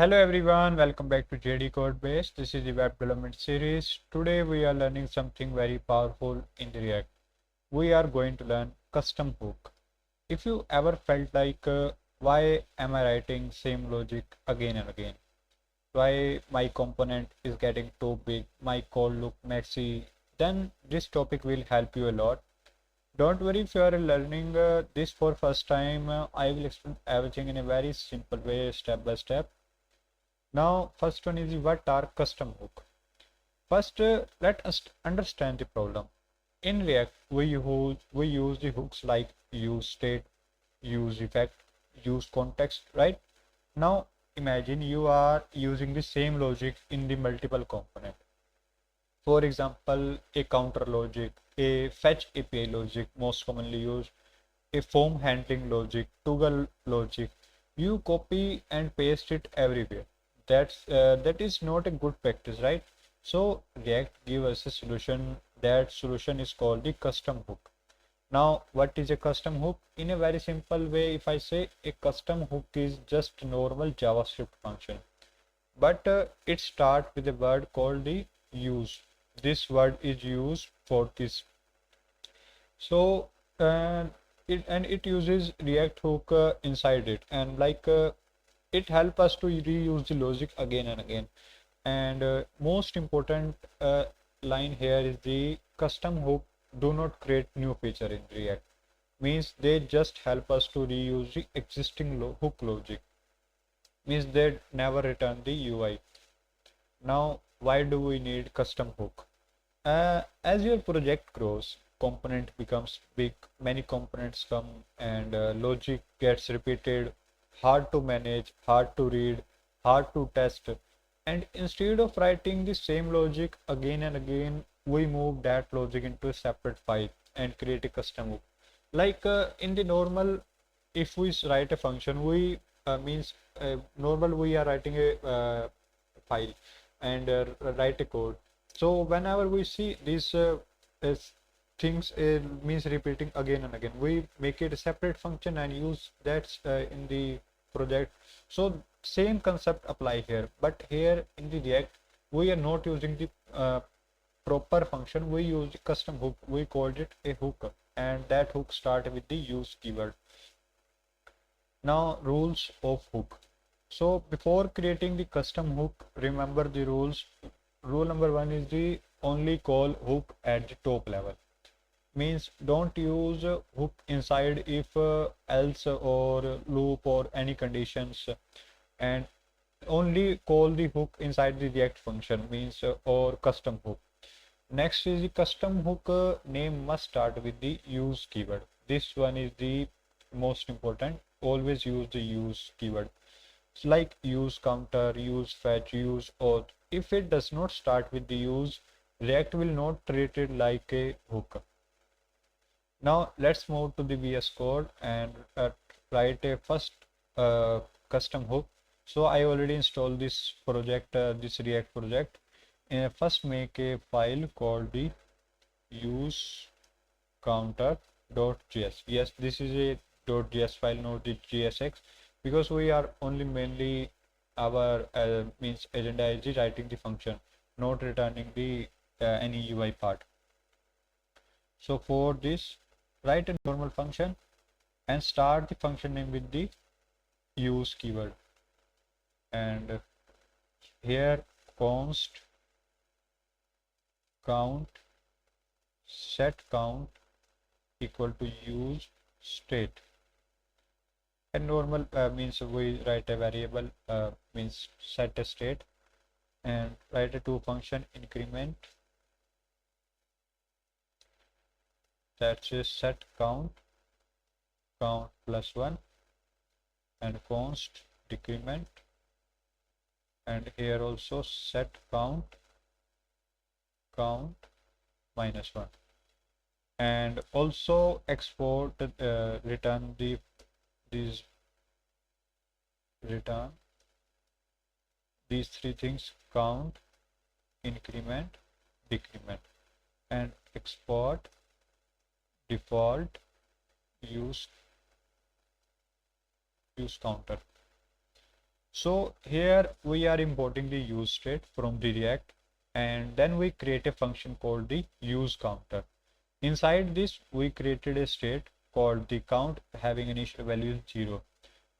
Hello everyone, welcome back to JDCodebase. This is the web development series. Today we are learning something very powerful in the React. We are going to learn custom hook. If you ever felt like why am I writing same logic again and again? Why my component is getting too big, my code look messy, then this topic will help you a lot. Don't worry if you are learning this for first time. I will explain everything in a very simple way, step by step. Now, first one is what are custom hook. First, let us understand the problem. In React, we use the hooks like use state, use effect, use context, right? Now, imagine you are using the same logic in the multiple component. For example, a counter logic, a fetch API logic, most commonly used, a form handling logic, toggle logic. You copy and paste it everywhere. That is not a good practice, right? So React give us a solution. That solution is called the custom hook. Now, what is a custom hook? In a very simple way, if I say a custom hook is just normal JavaScript function, but it starts with a word called the use. This word is used for this. So uh, it uses React hook inside it, and it helps us to reuse the logic again and again. And most important line here is the custom hook do not create new feature in React. Means they just help us to reuse the existing hook logic. Means they never return the UI. Now, why do we need custom hook? As your project grows, component becomes big, many components come, and logic gets repeated, hard to manage, hard to read, hard to test. And instead of writing the same logic again and again, we move that logic into a separate file and create a custom hook. In the normal, if we write a function, we means normal we are writing a file and write a code. So whenever we see these things means repeating again and again, we make it a separate function and use that in the project. So same concept apply here, but here in the React we are not using the proper function. We use the custom hook. We called it a hook, and that hook start with the use keyword. Now, rules of hook. So before creating the custom hook, remember the rules. Rule number one is the only call hook at the top level. Means don't use hook inside if else or loop or any conditions, and only call the hook inside the React function, means or custom hook. Next is the custom hook name must start with the use keyword. This one is the most important. Always use the use keyword. It's like use counter, use fetch, use auth. If it does not start with the use, React will not treat it like a hook. Now let's move to the VS Code and write a first custom hook. So I already installed this project, this React project. First make a file called the use counter.js. Yes, this is a .js file, not the JSX, because we are only mainly our means agenda is writing the function, not returning the any UI part. So for this, write a normal function and start the function name with the use keyword, and here const count set count equal to use state. And normal means we write a variable means set a state, and write a to function increment, that's a set count plus 1, and const decrement, and here also set count minus 1, and also export return these return these three things: count, increment, decrement, and export default use counter. So here we are importing the use state from the React, and then we create a function called the use counter. Inside this, we created a state called the count having initial value 0.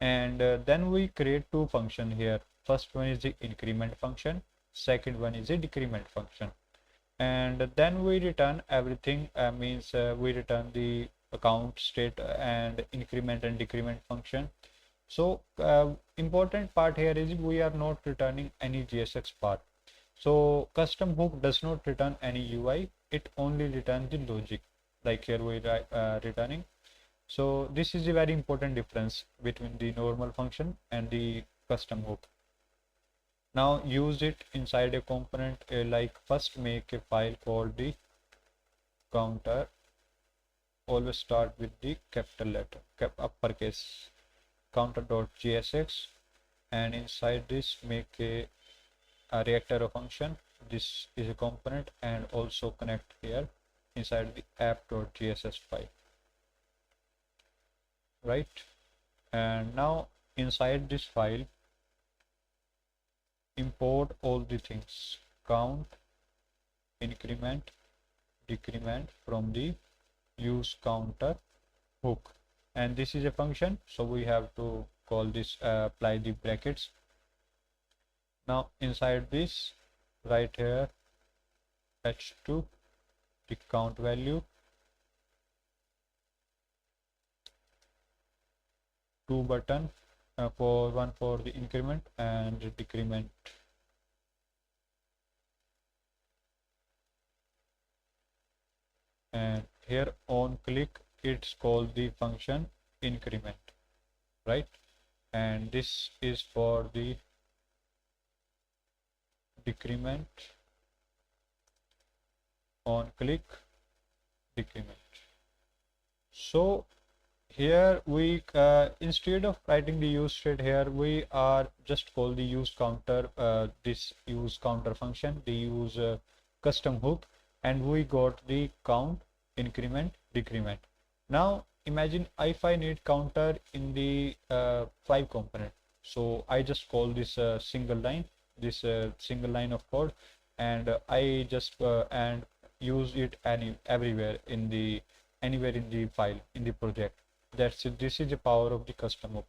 And then we create two functions here. First one is the increment function, second one is a decrement function. And then we return everything, we return the count state and increment and decrement function. So important part here is we are not returning any JSX part. So custom hook does not return any UI, it only returns the logic. Like here we are returning. So this is a very important difference between the normal function and the custom hook. Now use it inside a component, like first make a file called the counter. Always start with the capital letter, uppercase, counter.jsx, and inside this make a React arrow function. This is a component, and also connect here inside the app.jss file, right? And now inside this file import all the things, count, increment, decrement from the use counter hook, and this is a function, so we have to call this apply the brackets. Now inside this, right here h2 the count value, 2 button for one for the increment and decrement. And here on click it's called the function increment, right? And this is for the decrement, on click decrement. So here we instead of writing the use state here, we are just call the use counter, this use counter function, the use custom hook, and we got the count, increment, decrement. Now imagine if I need counter in the 5 component, so I just call this single line, this single line of code, and I just and use it everywhere in the anywhere in the file in the project. That's it. This is the power of the custom hook.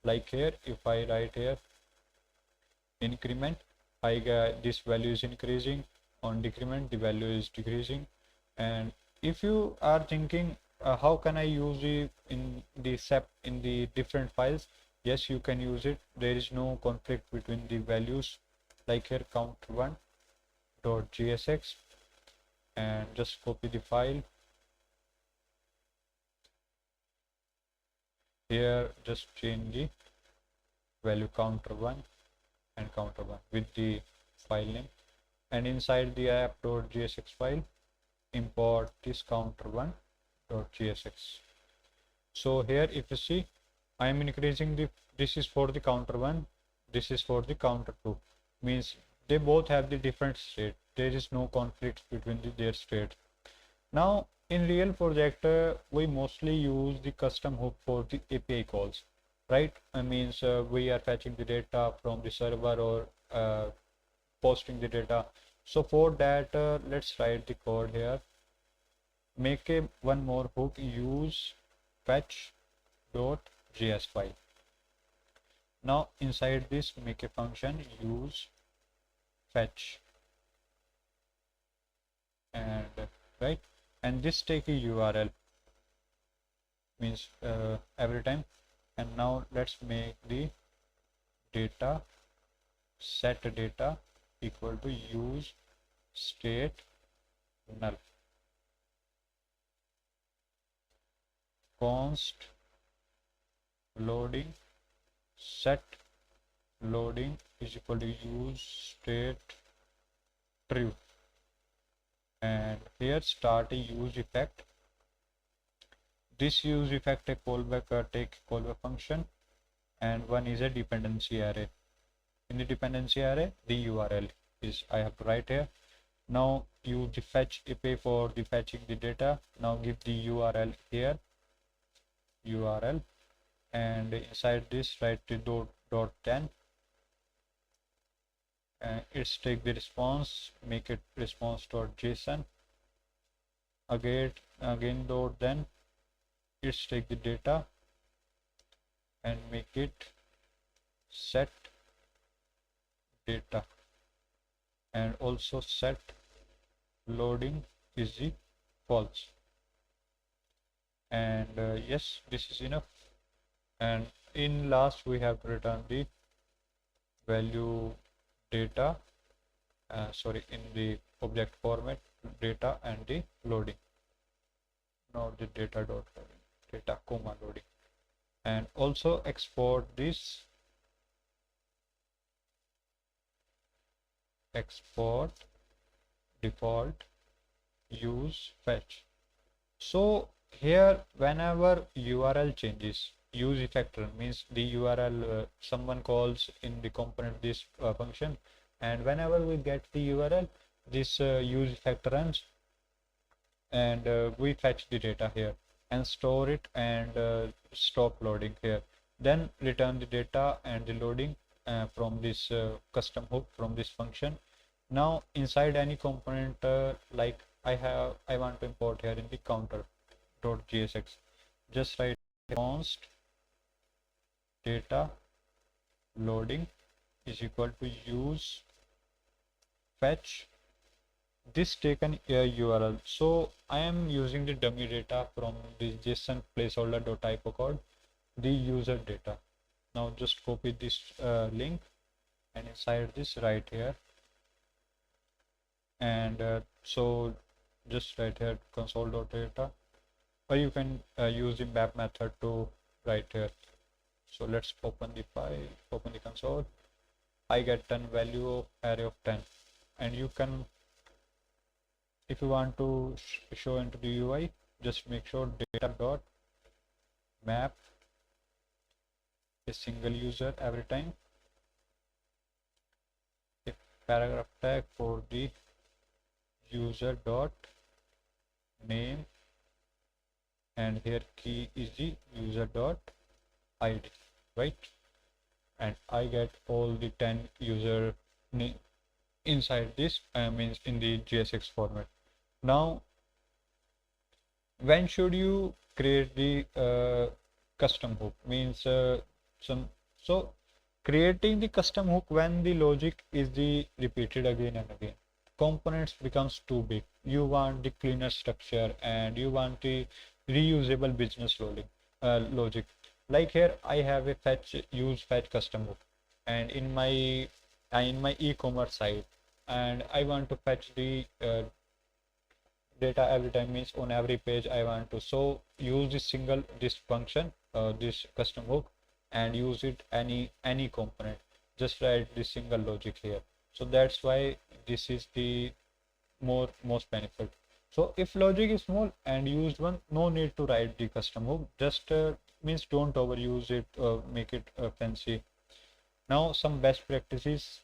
Like here, if I write here increment, I get this value is increasing, on decrement the value is decreasing. And if you are thinking how can I use it in the SEP in the different files, yes, you can use it. There is no conflict between the values. Like here count1.jsx, and just copy the file. Here just change the value counter1 and counter1 with the file name, and inside the app.jsx file import this counter1.jsx. So here if you see, I am increasing the, this is for the counter1, this is for the counter2, means they both have the different state. There is no conflict between their state. Now in real project we mostly use the custom hook for the API calls, right? We are fetching the data from the server or posting the data. So for that let's write the code here. Make a one more hook, use fetch.js file. Now inside this make a function use fetch, and right, and this take a URL, means every time. And now let's make the data set data equal to use state null, const loading set loading is equal to use state true, and here start a use effect. This use effect a callback take callback function, and one is a dependency array. In the dependency array the URL is I have to write here. Now use the fetch API for the fetching the data. Now give the URL here, URL, and inside this write the dot 10 It's take the response, make it response.json. Again though, then it's take the data and make it set data, and also set loading is the false. And yes, this is enough. And in last we have to return the value data, in the object format, data and the loading, not the data dot loading, data comma loading. And also export this, export default use fetch. So here whenever URL changes, use effector means the URL someone calls in the component this function, and whenever we get the URL, this use effector runs, and we fetch the data here and store it, and stop loading here, then return the data and the loading from this custom hook from this function. Now inside any component, like I want to import here in the counter.jsx, just write const data loading is equal to use fetch this taken URL. So I am using the dummy data from the JSON placeholder.typo code, the user data. Now just copy this link, and inside this right here, and so just write here console.data, or you can use the map method to write here. So let's open the file, open the console. I get 10 value of array of 10, and you can, if you want to show into the UI, just make sure data dot map a single user every time. A paragraph tag for the user dot name, and here key is the user dot ID, right? And I get all the 10 user name inside this, means in the JSX format. Now when should you create the custom hook, means so creating the custom hook when the logic is the repeated again and again, components becomes too big, you want the cleaner structure, and you want the reusable business logic. Like here I have a fetch use fetch custom hook, and in my e-commerce site, and I want to fetch the data every time, means on every page I want to, so use this function, this custom hook, and use it any component, just write this single logic here. So that's why this is the most benefit. So if logic is small and used one, no need to write the custom hook, just means don't overuse it, make it fancy. Now some best practices,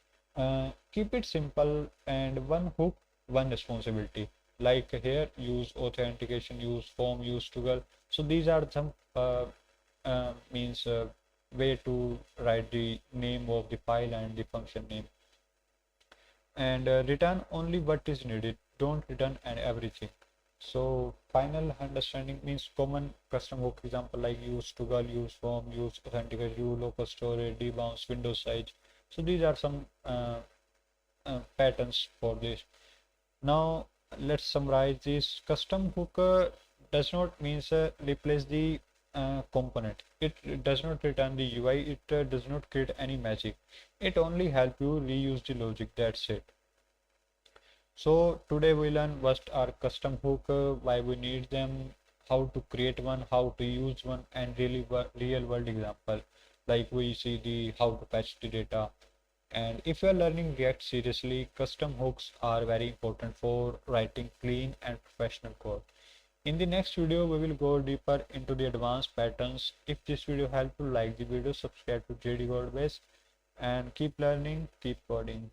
keep it simple, and one hook, one responsibility. Like here, use authentication, use form, use toggle. So these are some means way to write the name of the file and the function name. And return only what is needed, don't return and everything. So final understanding means common custom hook example like use toggle, use form, use authentication, use local storage, debounce, window size. So these are some patterns for this. Now let's summarize this. Custom hook does not means replace the component, it does not return the UI, it does not create any magic, it only help you reuse the logic, that's it. So today we learn what are custom hook, why we need them, how to create one, how to use one, and real world example, like we see the how to fetch the data. And if you are learning React seriously, custom hooks are very important for writing clean and professional code. In the next video, we will go deeper into the advanced patterns. If this video helped you, like the video, subscribe to JDCodebase, and keep learning, keep coding.